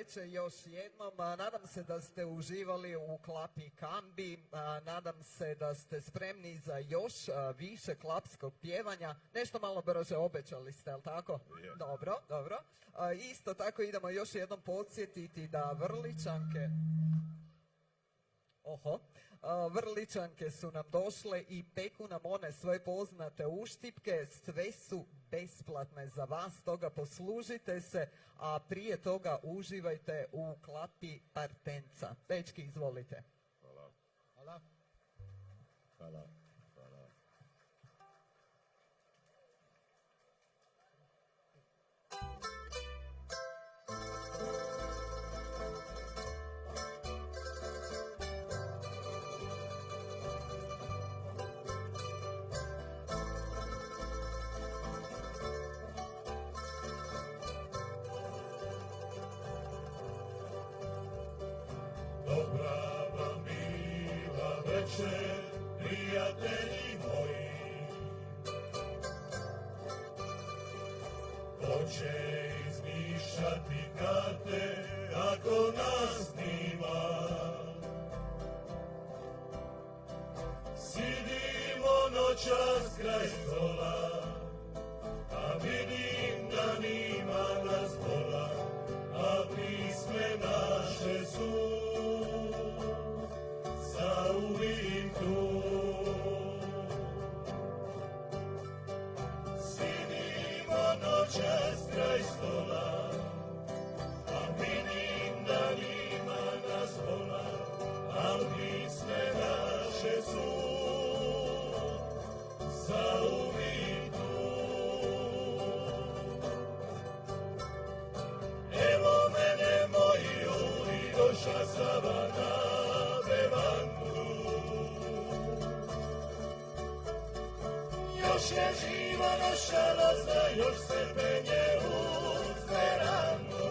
veče još jednom. Nadam se da ste uživali u klapi Kambi. Nadam se da ste spremni za još više klapskog pjevanja. Nešto malo brže obećali ste, jel tako? Je. Dobro, dobro. Isto tako idemo još jednom podsjetiti da Vrličanke... Vrličanke su nam došle i peku nam one svoje poznate uštipke, sve su besplatne za vas, toga poslužite se, a prije toga uživajte u klapi Partenca. Dečki, izvolite. Hvala. Hvala. Hvala. Hvala. Dobra vam bila večer, prijatelji moji. Ko će izmišljati karte ako nas nima? Sidimo noćas kraj stola, a vidim da nima nas bola, a pisme naše su zauvijek tu. Sidimo noćas kraj stola, a vidim da nima nas bola, a pisme naše su zauvijek tu. Evo mene moji ljudi, došla sama na bevandu. Još je živa naša loza, još se penje uz verandu.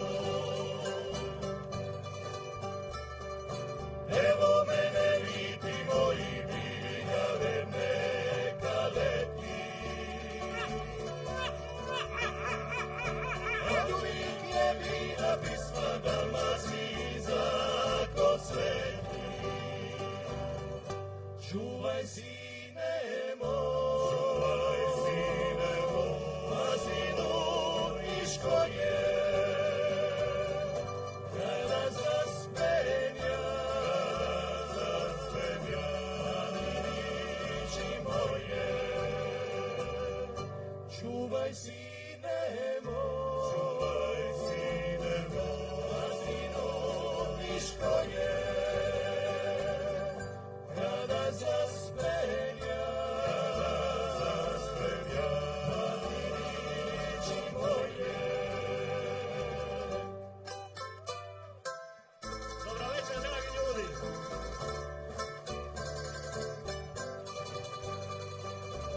Evo mene vidi moji biljave, neka leti. Od uvijek je bila pisma Dalmacija ko sveti. Čuvaj sine moj, čuvaj sine moj, mazinu Niško je. Kada zaspenja, riči moje. Čuvaj sine moj, čuvaj sine moj, mazinu Niško je. Kada zaspenja, riči moje. Dobra večer, dragi ljudi.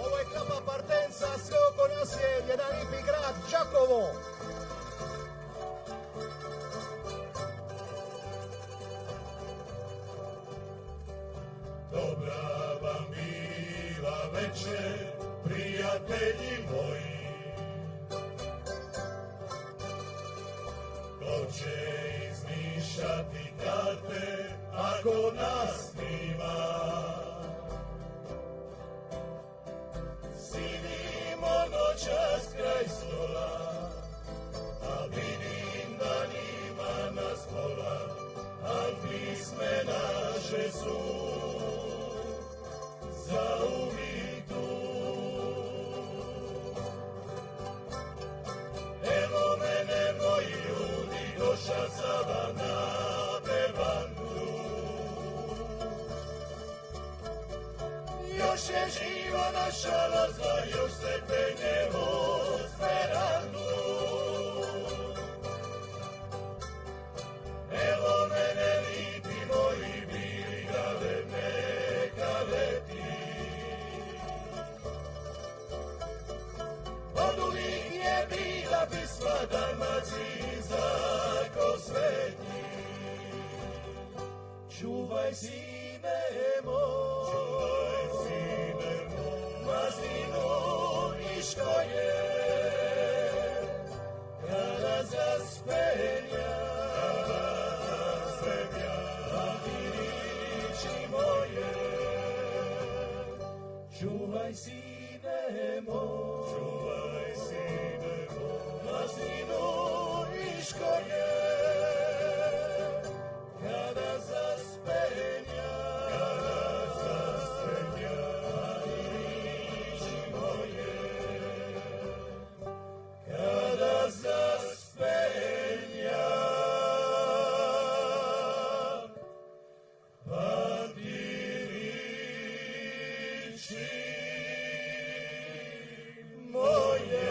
Ovo je klapa Partenca, sve oko nas je jedan lipi grad, Đakovo. Dobra vam bila večer, prijatelji moji. Ko će izmišljati karte ako nas nima? Sidimo noćas kraj stola, a vidim da nima nas bola, a pisme naše su zauvijek tu. Evo mene moji ljudi, došla sama na bevandu. Još je živa naša loza, još se penje uz verandu. Evo mene lipi moji biljave, neka leti. Od uvijek je bila pisma Dalmacija ko sveti. Čuvaj sine moj, Čuvaj sine moj, mazinu Niško je. Kada zaspenja, sine moj, čuvaj sine moj, maslinu i škornje, kada zaspenja, riči moje, kada zaspenja, riči moje.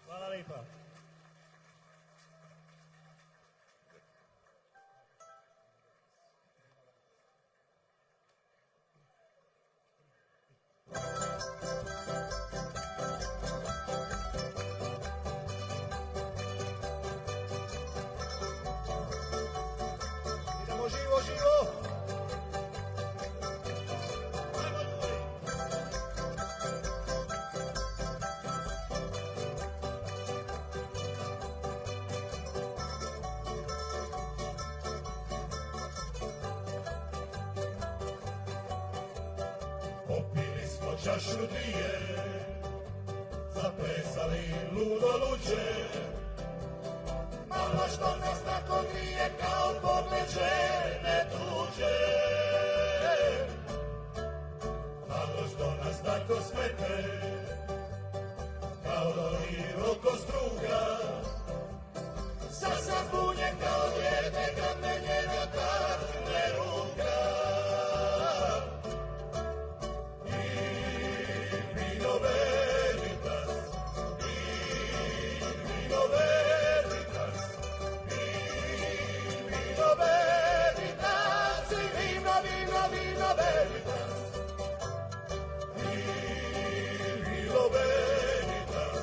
Hvala lipa. Idemo živo, živo! Popili smo čašu dvije, zaplesali ludo luđe, malo što nas tako grije kao podleđene tuđe. Malo što nas tako smete, kao doli oko struga, sad sam zbunjen kao djete kad me njena takne ruka. Vino veritas, vino veritas, vino veritas, vino, vino, vino veritas, vino veritas,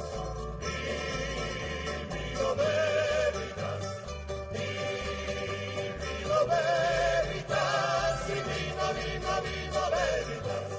vino veritas, vino veritas, vino, vino, vino veritas.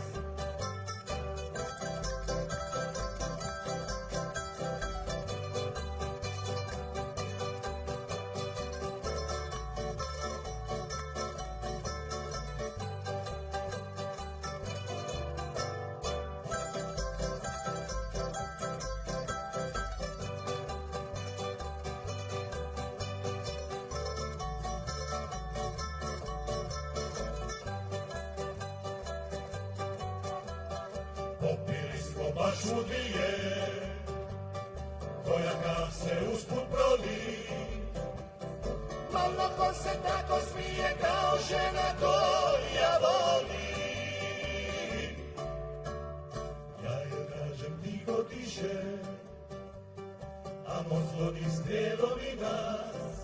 Popili smo baš u dvije, kojakav se usput proli, malo ko se tako smije kao žena koja voli. Ja joj kažem tiho tiše, a mozgodi strijelovi nas,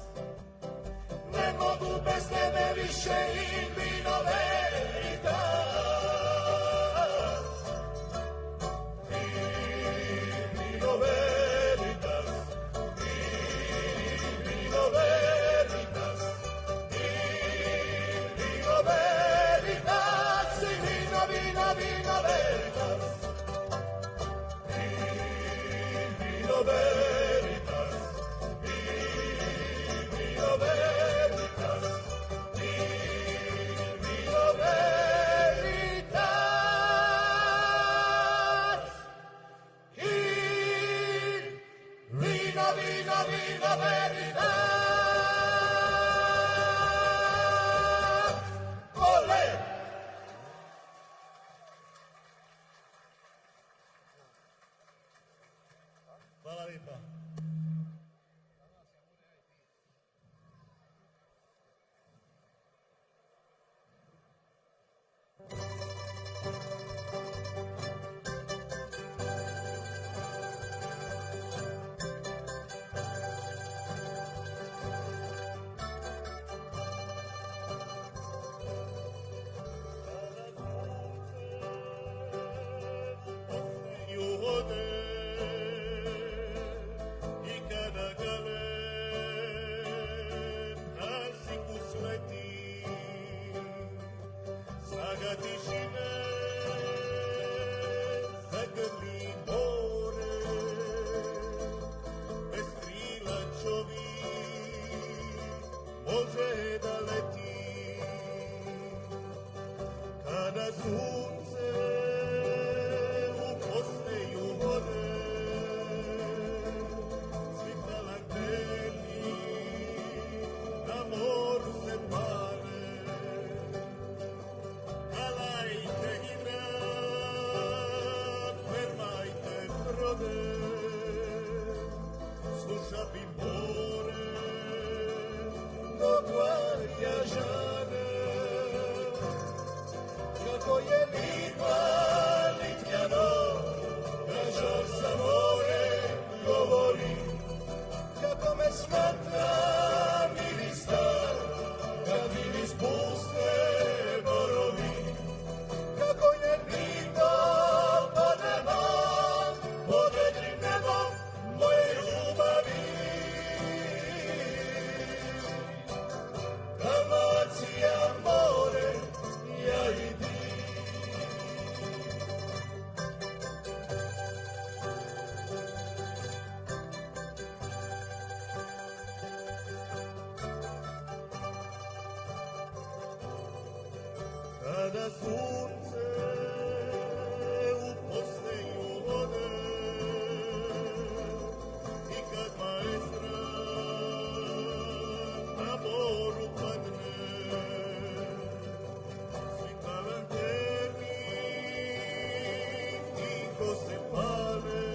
ne mogu bez tebe više i vino veritas. Vino veritas, vino veritas, vino veritas, vino, vino, vino veritas, vino veritas, vino veritas, vino veritas, vino, vino, vino veritas. Ole! Hvala lipa. Može da leti sunce u posteju vode, svi talanteni na moru se pale, alajte igrat, fermajte brode, sluša bi more do Kvarja žane, kako je Litva Litnjano, kažar sa more govori, kako me smatra ministar, kad miris puste borovi, kako je Litva pod nebom, pod vedrim nebom moje ljubavi. Dalmacija more, ja i ti. Kada sunce u posteju vode i kad maestra na moru padne, svi talanteni tiho se pale,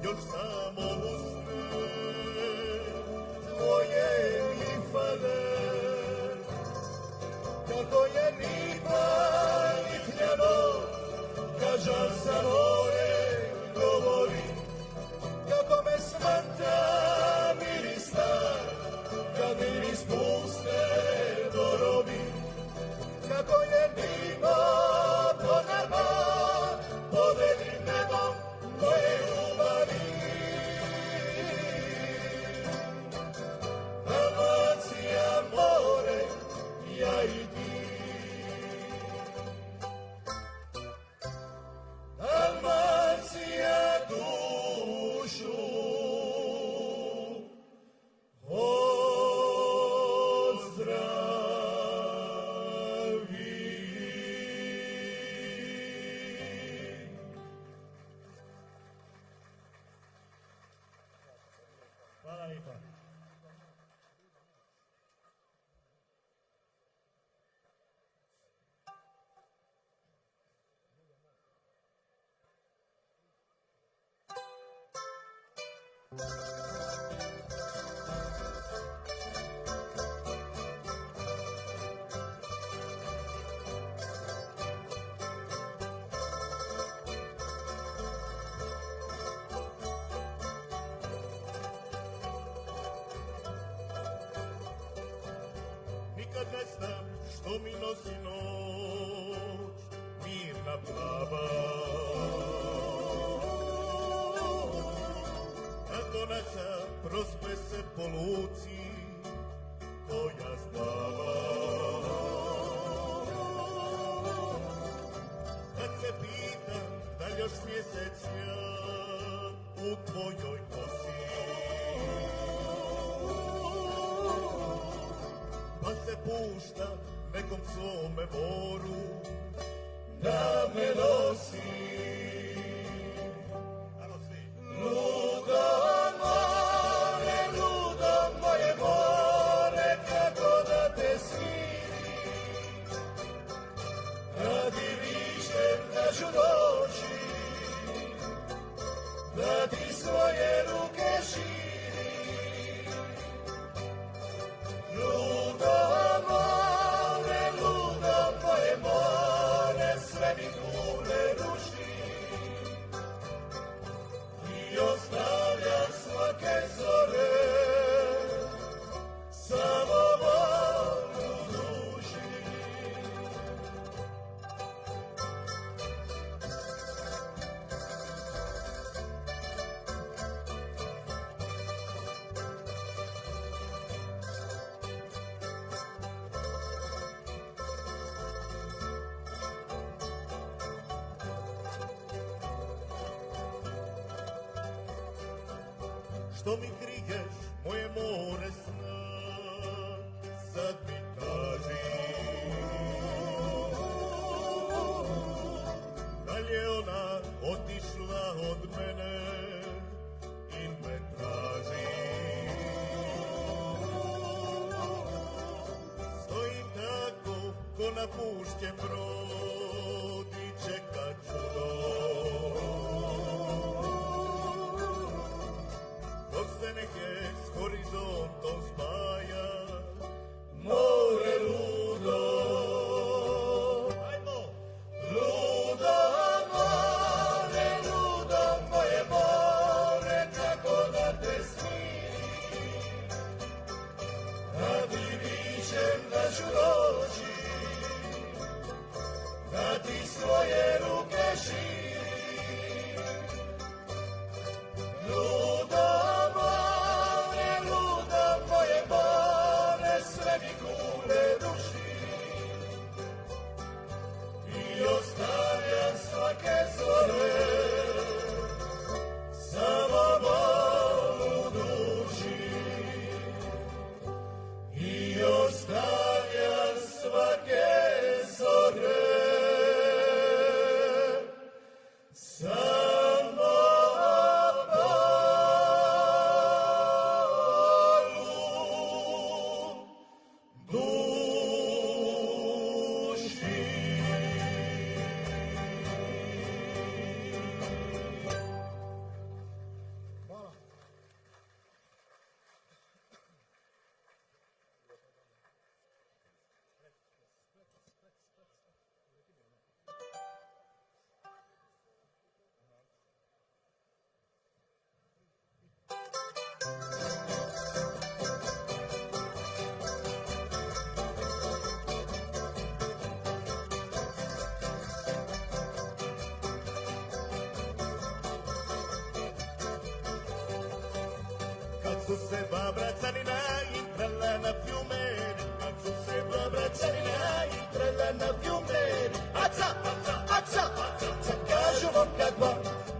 još samo usne tvoje mi fale. Kako je Litva Litnjano, kažar sa more govori, kako me smatra ministar, kad miris puste borovi, kako je Litva pod nebom, pod vedrim nebom moje ljubavi. Dalmacija more, ja i ti. Dalmacija dušu ozdravi. Hvala lijepa. Nikad ne znam što mi nosi noć, mirna plava. Kad konaca prospe se po luci, koja spava. Kad se pitam da li još mjesec ja u tvojoj kosi, pa se pušta nekom svome moru da me nosi. Ajmo svi. Ludo moje more, kako da te smirim, radi višem da ću doći, da ti svoje ruke širim. Ludo moje more, sve mi kule ruši i ostavlja svake zore, samo vodu duši. Što mi kriješ moje more sna, sad mi kaži. napušćen brod i čeka čudo. Dok se neke s horizontom spaja, more ludo. Ajmo! Ludo, more, ludo, moje more, kako da te smirim. Da ti vičem da ću doći, da ti svoje ruke širim. Ludo, more, ludo, moje more, sve mi kule duši. I ostavljam svake zore, samo bol u duši. I ostavljam svake zore, samo bol u duši. Kad su se dva braćanina igrala na fjumeri, kad su se dva braćanina igrala na fjumeri. Aca, aca, aca, aca, kažu momka dva.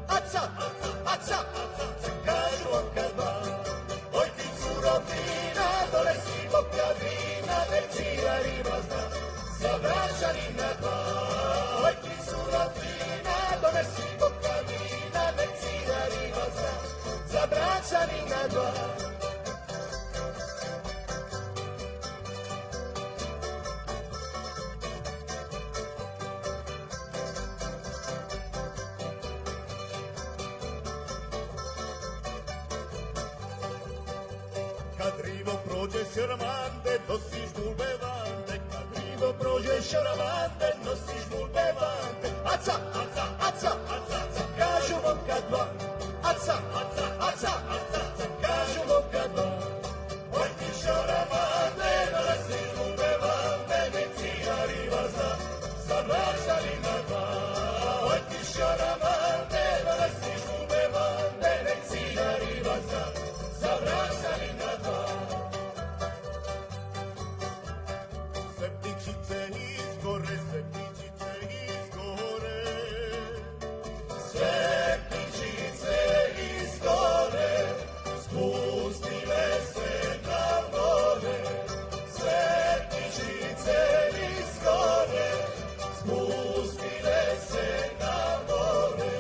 Aca, aca, aca, aca, kažu momka dva. Oj ti curo fina, donesi boka vina, nek cigarima zna, za braćanina dva. Oj ti curo fina, donesi boka vina, nek cigarima zna, za braćanina dva. Kad rivo prođe šaramande, nosiš dulbe vande. Kad rivo prođe šaramande, nosiš dulbe vande. Aca, aca, aca, aca, aca, kažu momka dva. Aca, aca, aca, aca, aca, kažu momka dva. Oj ti šaramande, nosiš dulbe vande, nek cigarima zna, za braćanina dva. Oj ti šaramande, nosiš dulbe vande, nek cigarima zna, za braćanina dva. Septičice izgore, septičice izgore. Septičice izgore, spustile se na more. Septičice izgore, spustile se na more.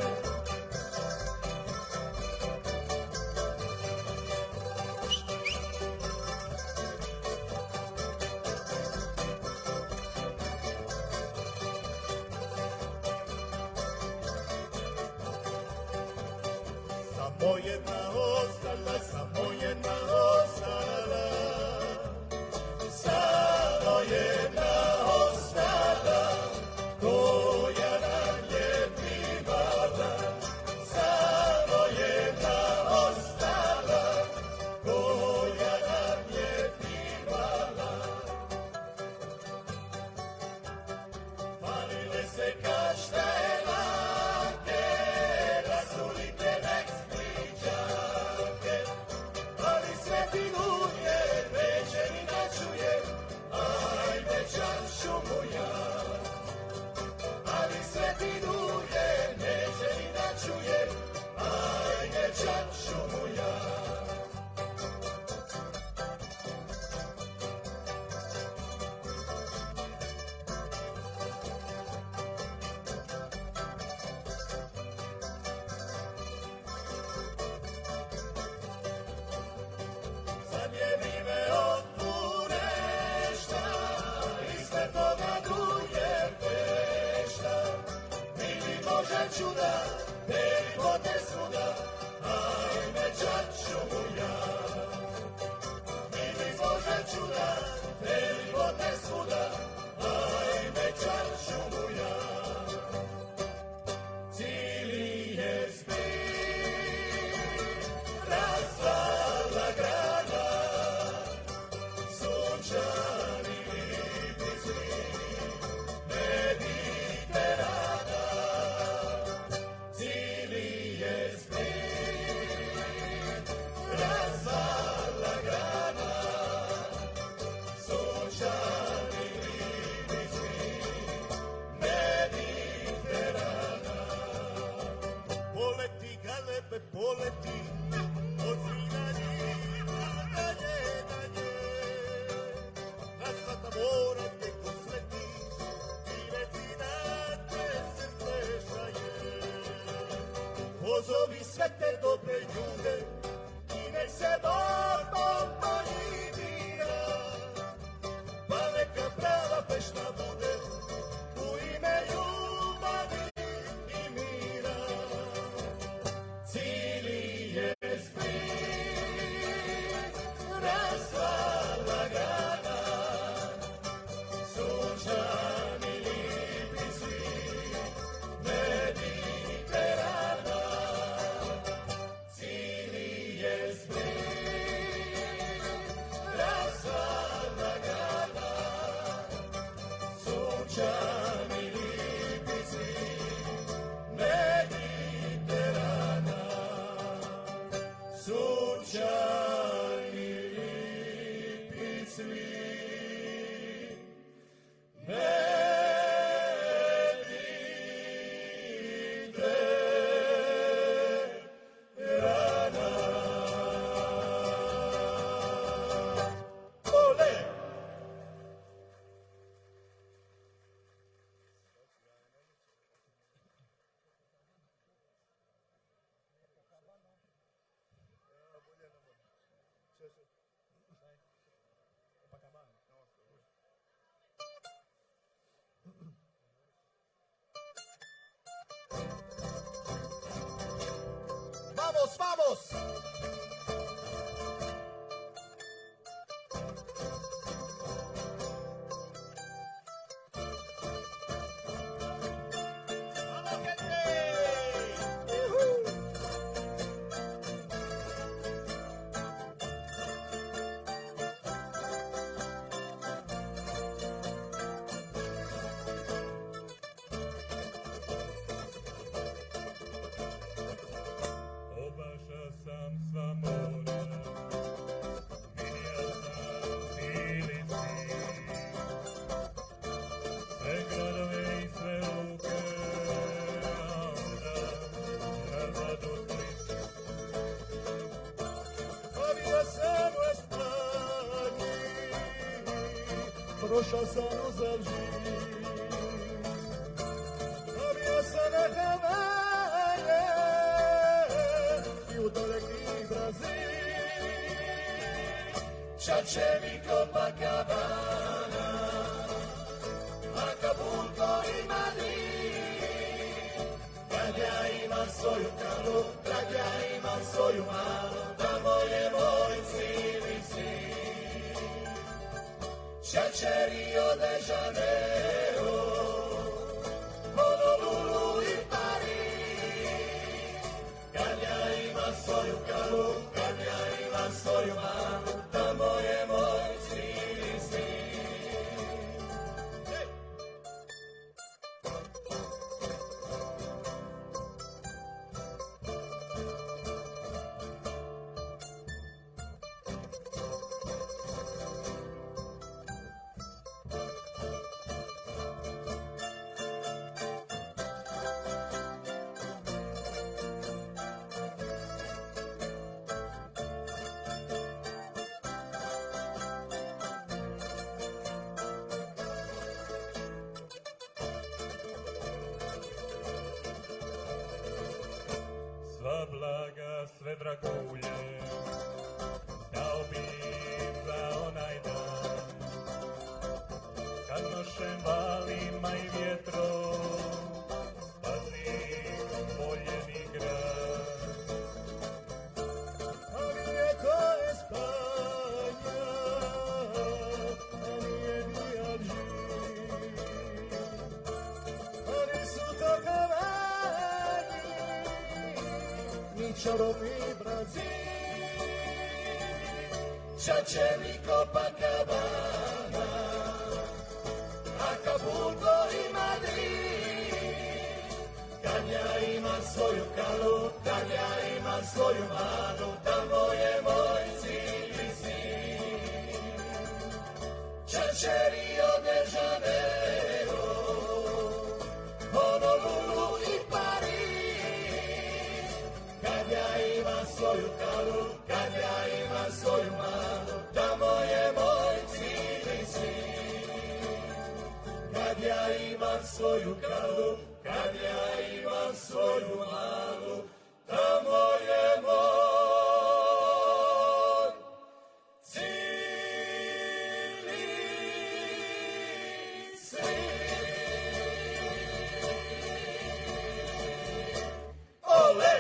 Samo jedna ostala, samo jedna ostala. Samo jedna ostala, koja nam je privala. Samo jedna ostala, koja nam je privala. Palile se kaštelanke, rasulite nek spriđake. čuda, te ljepote svuda, ajme čačo moja. Vidi Bože čuda, te ljepote svuda, ajme čačo moja. Cili je zbir, razvala grada, sunčani blizi Mediterana. Cili je zbir, razvala grada, sunčani blizi Mediterana. Poleti galebe, poleti, od Zrinarina dalje, dalje. Rasvata mora teko sleti, i većina te srce šaje. Pozovi sve te dobre ljude, i nek se Bogom boji mira, pa neka prava pešta bude, u ime ljubavi i mira. Cili je zbir, razvala grada, sunčani blizi Mediterana. Cili je zbir, razvala grada, sunčani blizi Mediterana. Sunčani lipici Mediterana. Ole! Vamos, vamos! ¡Vamos, gente! ¡Yujú! Obašao sam sva mora, vidio sam Filici, sve gradove i sve luke, a onda nazad u Split. Había sam u Espanji, prošao sam uz Alžir. Había sam na Havaje i u daleki Brazil. Čačevi Copacabana, Acapulco i Madrid. Kad ja imam svoju kalu, kad ja imam svoju malu, tamo je moj cijeli svijet. Čače Rio de Janeiro, Honolulu i Pariz. Kad ja imam svoju kalu, kad ja imam svoju malu, tamo je moj cijeli svijet. Hey! Sva blaga, sve dragulje, dao bi za onaj dan, kad nošem valima i vjetrom, spazi čarobni Brazil, čačeli Copacabana, Acapulco i Madrid. Tanja ima svoju kalu, Tanja ima svoju manu, tamo je moj cilj i sin. Čače Rio de Janeiro, Honolulu i Pariz. Tanja ima svoju kalu, Tanja ima svoju manu, tamo je moj cilj i sin. Kad ja imam svoju kalu, kad ja imam svoju manu, tamo je moj cilj i sin. Ole!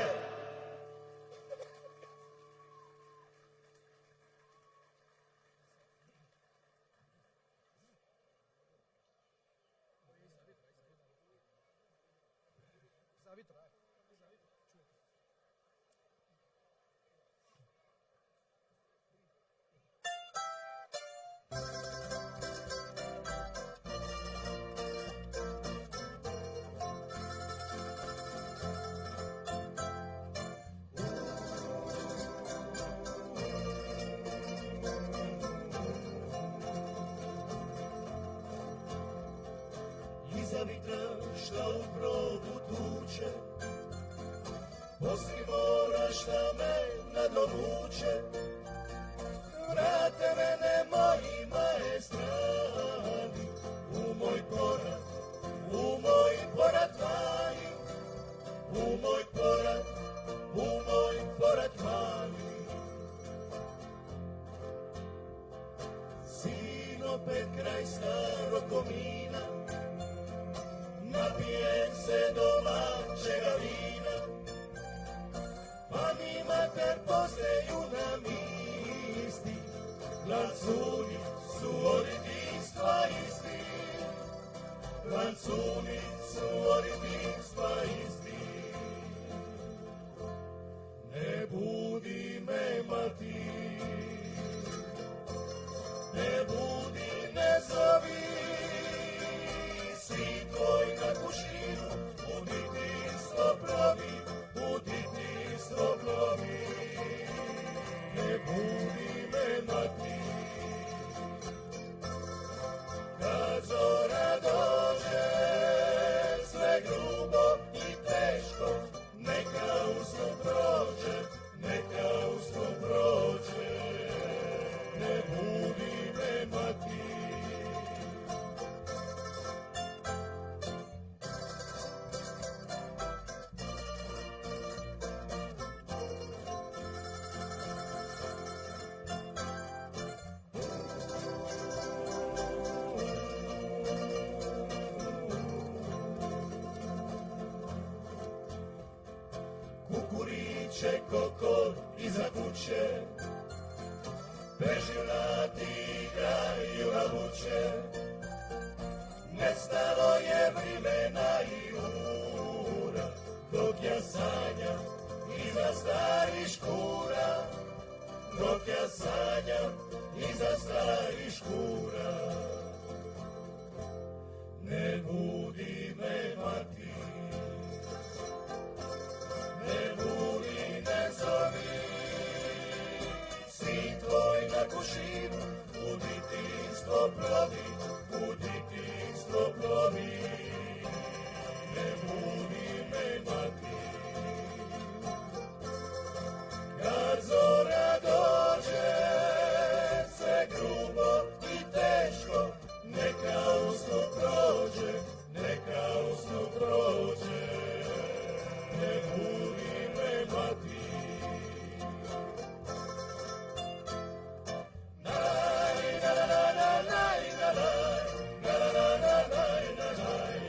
Iza vitra šta u progu tuče, poslije mora šta me na dno vuče. Vrate mene moji maestrali, u moj porat mali, u moj porat mali. Sin opet kraj starog komina, napijem se domaćega vina, pa mi makar posteju nam isti, lancuni su od jedinstva isti, lancuni su od jedinstva isti. Ne budi me mati, ne budi, ne zovi, sin tvoj na kušinu, u detinjstvo plovi, u detinjstvo plovi. Ne budi me mati, kad zora dođe, sve grubo i teško, neka usno prođe, neka usno prođe. Ne budi me mati, kukuriće kokor iza kuće, bežilati igraju na vuče. Nestalo je vremena i ura, dok ja sanjam iza starih škura, dok ja sanjam iza starih škura. Ne budi me mati, ne budi, ne zovi, sin tvoj na kušinu, u detinjstvo plovi, u detinjstvo plovi. Ne budi me mati, kad zora dođe, sve grubo i teško, neka usno prođe, neka usno prođe. Ne budi me mati, naj, na, na, na, naj, na, naj, na, na, na, naj, na, naj.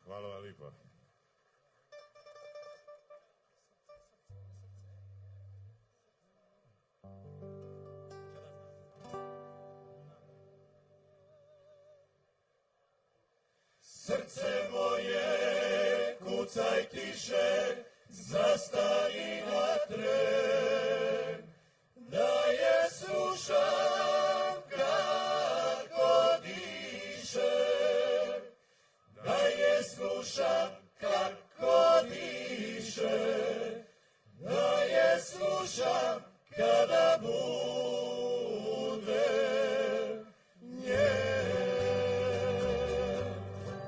Hvala vam lipa. Srce moje, kucaj tiše, zastani na tren, da je slušam kako diše, da je slušam kako diše, da je slušam kada bude nje.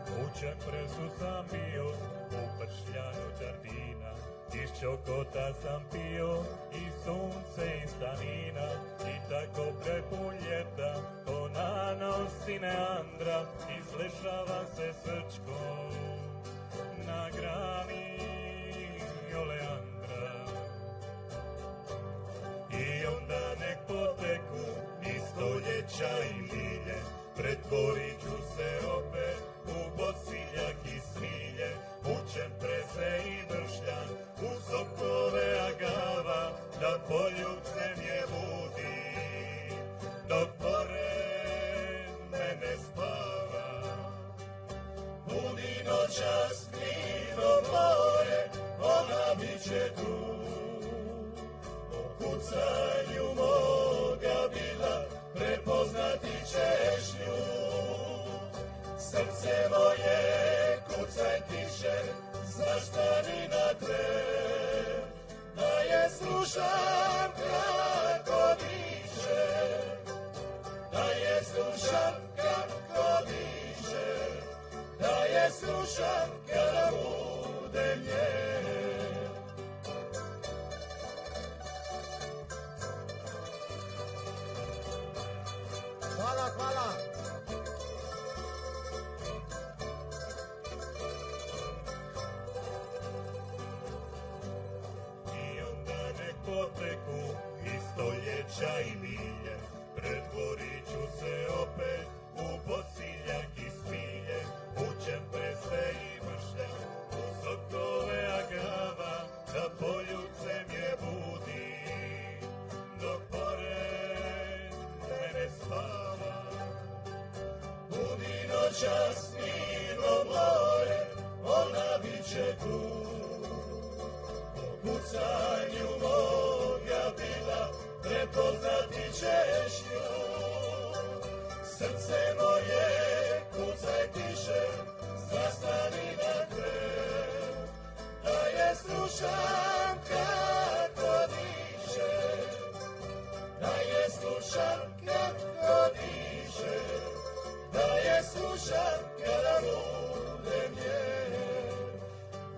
Učen presu sam bio, u pršljanu đardina, iz čokota sam pio, i sunce iz tanina, i tako prepun ljeta, ko na nosine Andra, izlešava se srčkom na grani oleandra. I onda nek poteku i stoljeća i milje, pretvorit ću se opet u bosiljak i smilje, učen prese i bršljan, u sokove agava, da poljubcem je budi, dok pored mene spava. Budi noćas mirno more, ona bit će tu, o kucanju moga bila, prepoznati ćeš nju. Srce moje, kucaj tiše, zastani na tren, da je slušam kako diše, da je slušam kako diše, da je slušam kada budem njen. Hvala, hvala. I onda nek poteku i stoljeća i milje, pretvorit ću se opet u bosiljak i smilje, učen prese i bršljan, u sokove agrava, da poljubcem je budi, dok pored mene spava. Budi noćas mirno more, ona bit će tu, po kucanju moga bila, prepoznati ćeš nju. Srce moje, kucaj tiše, zastani na tren, da je slušam kako diše, da je slušam kako diše, da je slušam kada budem njen,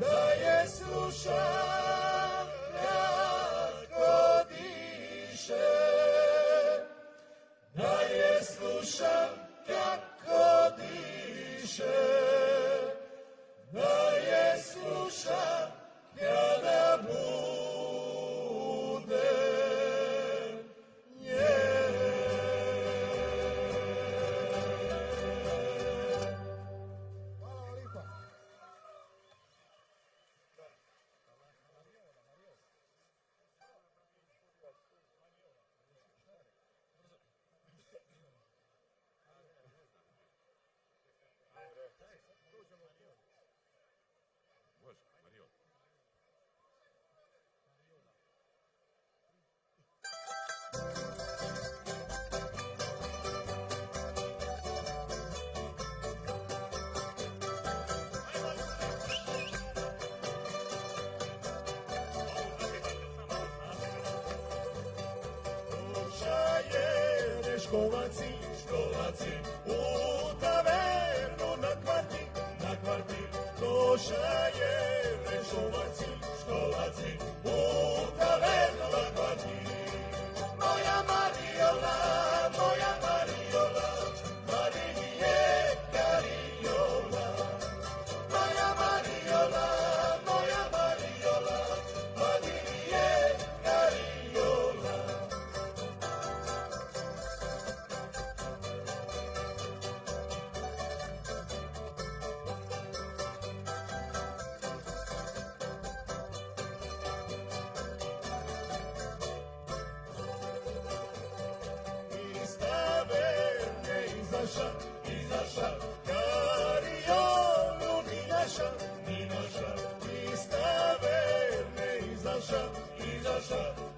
da je slušam kako diše, da je slušam kako diše, da je slušam kada budem njen. Hvala vam lipa. Školaci, školaci, u tavernu na kvarti, došla je školaci, školaci, u tavernu na kvarti. Moja Mariola, Marinije Kariola, moja Mariola, Marinije Kariola. izaša, Kariolu ni naša, iz taverne izaša,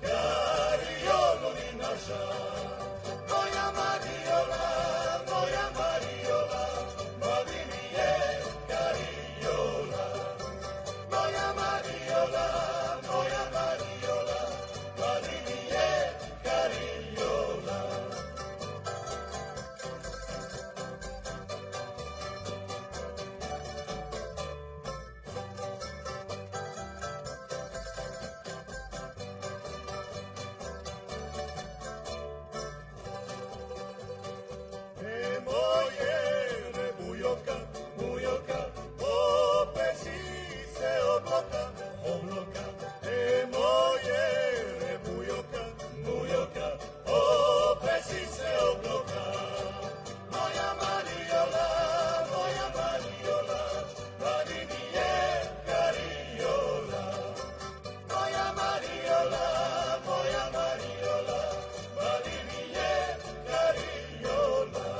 Kariolu ni naša. Moja Mariola, mladi mi je Kariola. Moja Mariola, mladi mi je Kariola. Bujoka, opet si se obloka, moje bujoka, opet si se obloka. Moja Mariola, mladi mi je Kariola. Moja Mariola, mladi mi je Kariola.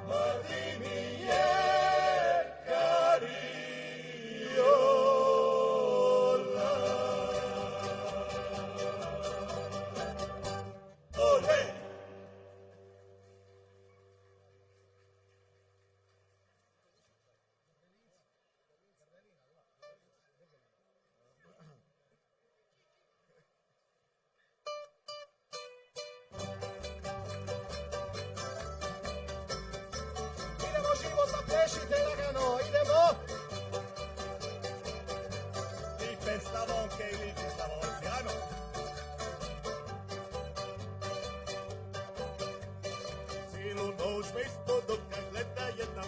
Mladi mi je Kariola. Ole! Idemo živo, zaplešite lagano, idemo! I pestavonke i liči slavonci, ajmo! Cijelu noć me ispod oka gleda jedna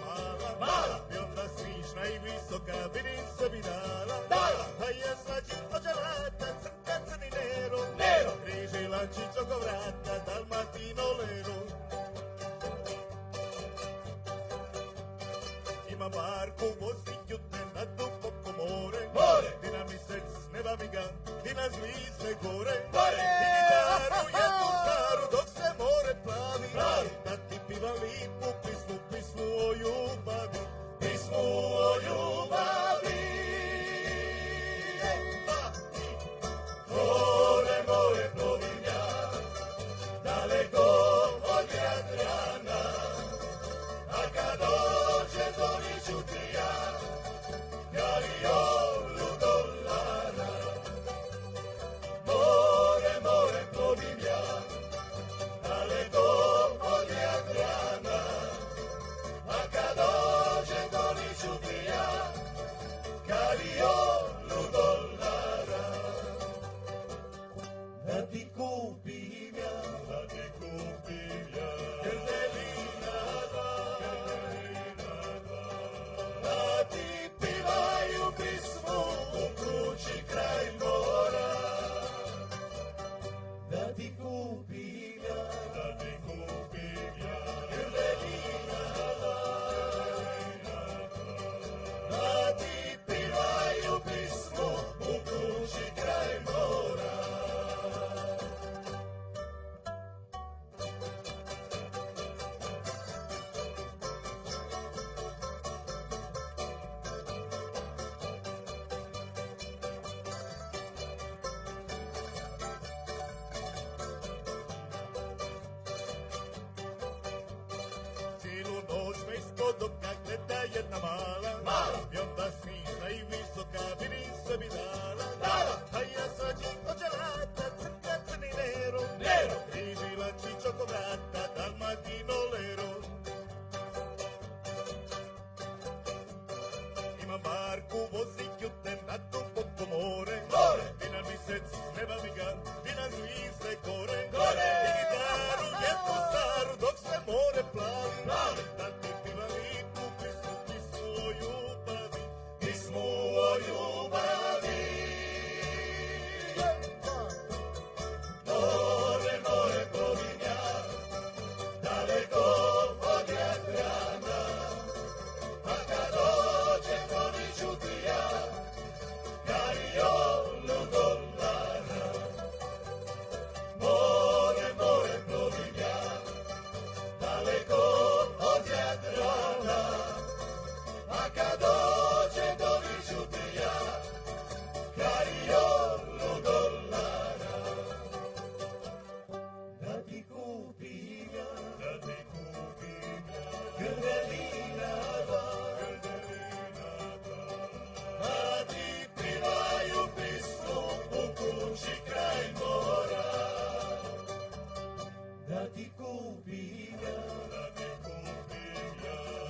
mala, i onda svižna i visoka, vidim se mi dala, a ja svađim od žarata, crka crni Nero, križi lančić oko vrata, Dalmatino Lero. Ima barku, vozi jutne na duboko more, Dina mi src neba miga, Dina zvizde gore, I gitaru jednu staru dok se more plavi, da ti piva lipu pismu o ljubavi, More plovim ja, daleko od Jadrana, a kad dođe do Ričutrija, Kariolu dolara. More plovim ja,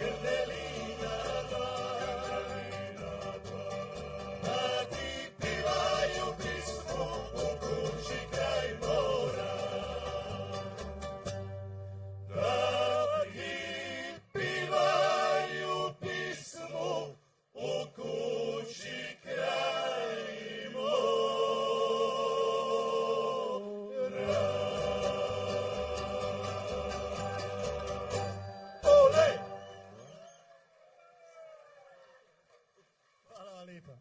grdelina dva. Mladi pivaju pismu u kući kraj mora. Mladi pivaju pismu u kući kraj mora. Ole! Hvala vam lijepa.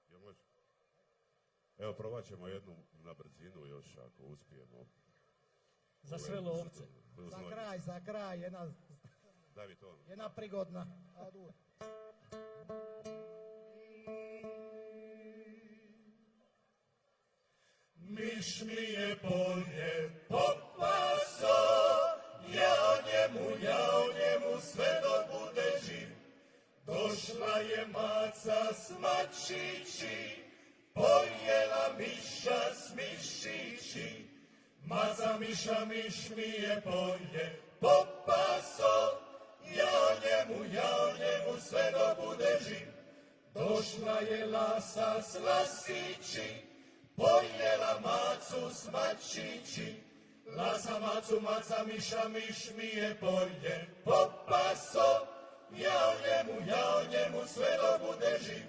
Jel može? Evo, probat ćemo jednu na brzinu još, ako uspijemo. Za sve lovce. Za kraj, Daj mi to. jedna prigodna. Adu. Miš mi je polje popaso, ja o njemu sve dok bude živ. Došla je maca s mačići, pojela miša s mišići. Maca miša, miš mi je polje popaso, ja o njemu sve dok bude živ. Došla je lasa s lasići, pojela macu s mačići. Lasa macu, maca miša, miš mi je polje popaso, ja o njemu sve dok bude živ.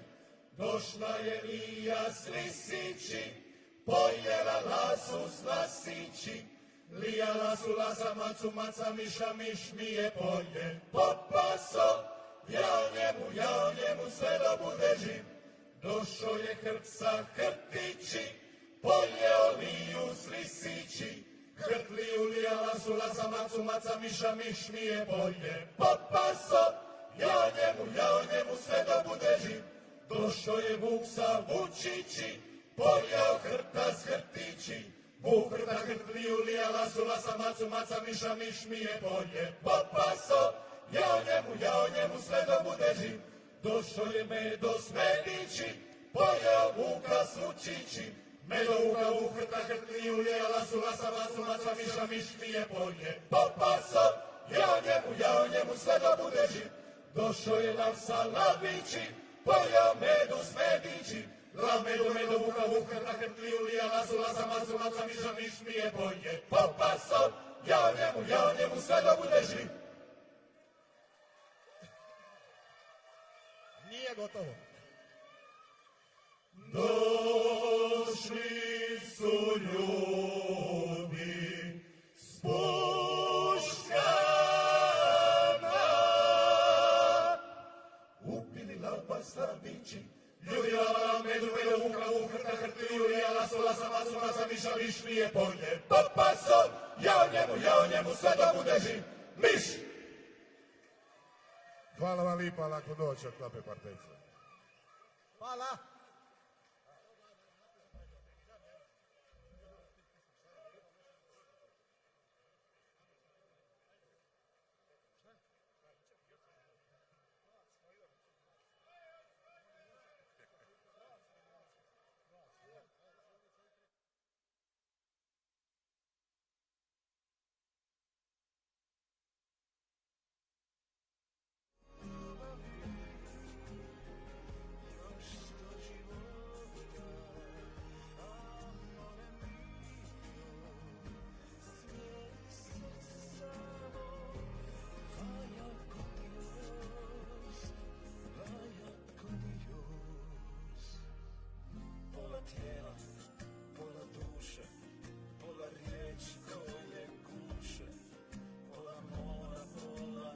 Došla je Lija s lisići, pojela lasu s lasići. Lija lasu, lasa macu, maca miša, miš mi je polje popaso, ja o njemu sve dok bude živ. Došao je hrt sa hrtići, pojeo Liju s lisići. Hrt Liju, Lija lasu, lasa macu, maca miša, miš mi je polje popaso, ja o njemu sve dok bude živ. Došao je Vuk sa vučići, pojeo hrta s hrtići. Vuk hrta, hrt Liju, Lija lasu, lasa macu, maca miša, miš mi je polje popaso, ja o njemu sve dok bude živ. Došao je Medo s medići, pojeo Vuka s vučići. Medo Vuka, Vuk hrta, hrt Liju, Lija lasu, lasa macu, maca miša, miš mi je polje popaso, ja o njemu sve dok bude živ. Došao je Lav sa lavići, pojeo Medu s medići. Lav Medo Vuka, Vuk hrta, hrt Liju, Lija lasu, lasa macu, maca miša, miš mi je polje popaso, ja o njemu sve dok bude živ. Nije gotovo. Došli su ljudi s puškama, upili lapa slavići. Ljudi lava, Medo Vuka, Vuk hrta, hrt Liju, Lija lasu, lasa macu, maca miša, miš mi je polje popaso, ja o njemu sve dok bude živ. Miš! Hvala vam lipa, lako doći od Klape Partejca. Hvala.